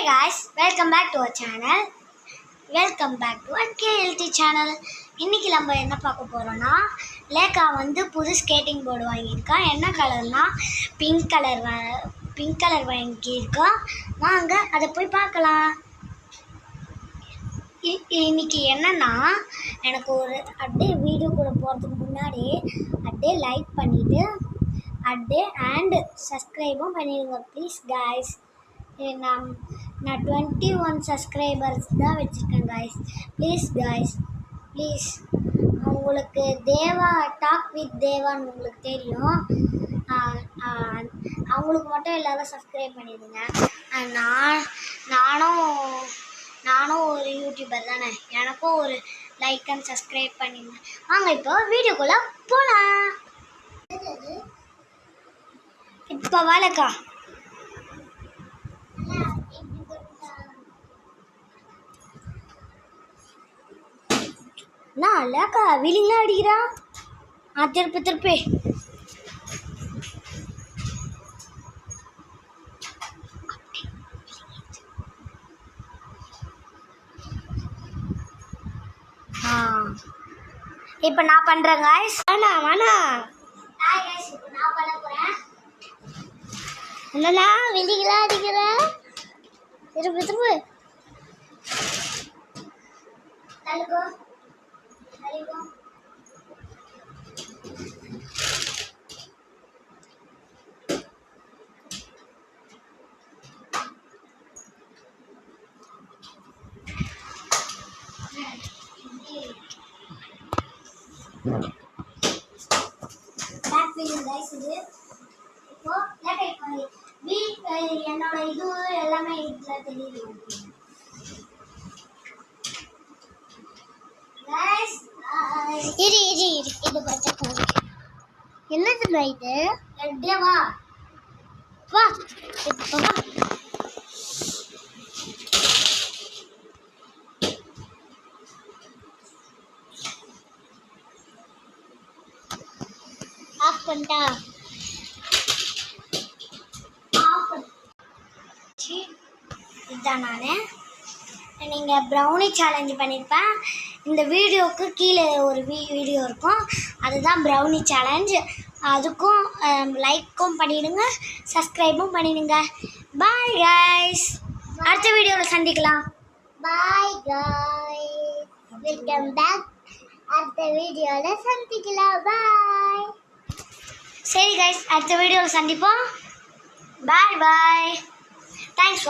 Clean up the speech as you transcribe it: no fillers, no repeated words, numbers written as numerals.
guys, welcome back to our channel. Welcome back to our KLT channel. இன்னைக்கு நம்ம என்ன பார்க்க போறோம்னா லேகா வந்து புது ஸ்கேட்டிங் போர்டு வாங்கியிருக்கா. என்ன கலர்னா பிங்க் கலர் வாங்கியிருக்கா. வாங்க அதை போய் பார்க்கலாம். இன்னைக்கு என்னன்னா எனக்கு ஒரு அப்படியே வீடியோக்குள்ள போகிறதுக்கு முன்னாடி அப்படியே லைக் பண்ணிவிட்டு அப்படியே அண்ட் சப்ஸ்கிரைபும் பண்ணிடுங்க ப்ளீஸ் காய்ஸ். நான் 21 சப்ஸ்கிரைபர்ஸ் தான் வச்சுருக்கேன் காய்ஸ். ப்ளீஸ் உங்களுக்கு தேவா டாக் வித் தேவான்னு உங்களுக்கு தெரியும். அவங்களுக்கு மட்டும் எல்லாரும் சப்ஸ்கிரைப் பண்ணிடுங்க. நானும் ஒரு யூடியூபர் தானே, எனக்கும் ஒரு லைக் அண்ட் சப்ஸ்கிரைப் பண்ணிடுங்க. வாங்க இப்போ வீடியோக்குள்ளே போகலாம். இப்போ வாழக்கா நான் லேக்கா வீலிங்லாம் அடிக்கிறா. திருப்பி இப்போ நான் பண்ணுறேன் காய்ஸ். வேணா நான் பண்ண போகிறேன். என்னண்ணா வீலிங்லாம் அடிக்கிறேன். திருப்பு என்னோட இது எல்லாமே இதுல தெரியுது. இது என்னது இது? வா ஆஃப் பண்ணிட்டா. இதுதான் நீங்கள் ப்ரௌனி சேலஞ்சு பண்ணியிருப்பேன். இந்த வீடியோவுக்கு கீழே ஒரு வீடியோ இருக்கும், அதுதான் ப்ரௌனி சேலஞ்ச். அதுக்கும் லைக்கும் பண்ணிவிடுங்க, சப்ஸ்கிரைபும் பண்ணிவிடுங்க. பாய் கைஸ், அடுத்த வீடியோவில் சந்திக்கலாம். Bye guys, welcome back. அடுத்த வீடியோவில் சந்திக்கலாம். பாய். சரி கைஸ், அடுத்த வீடியோவில் சந்திப்போம். பாய். தேங்க்ஸ்.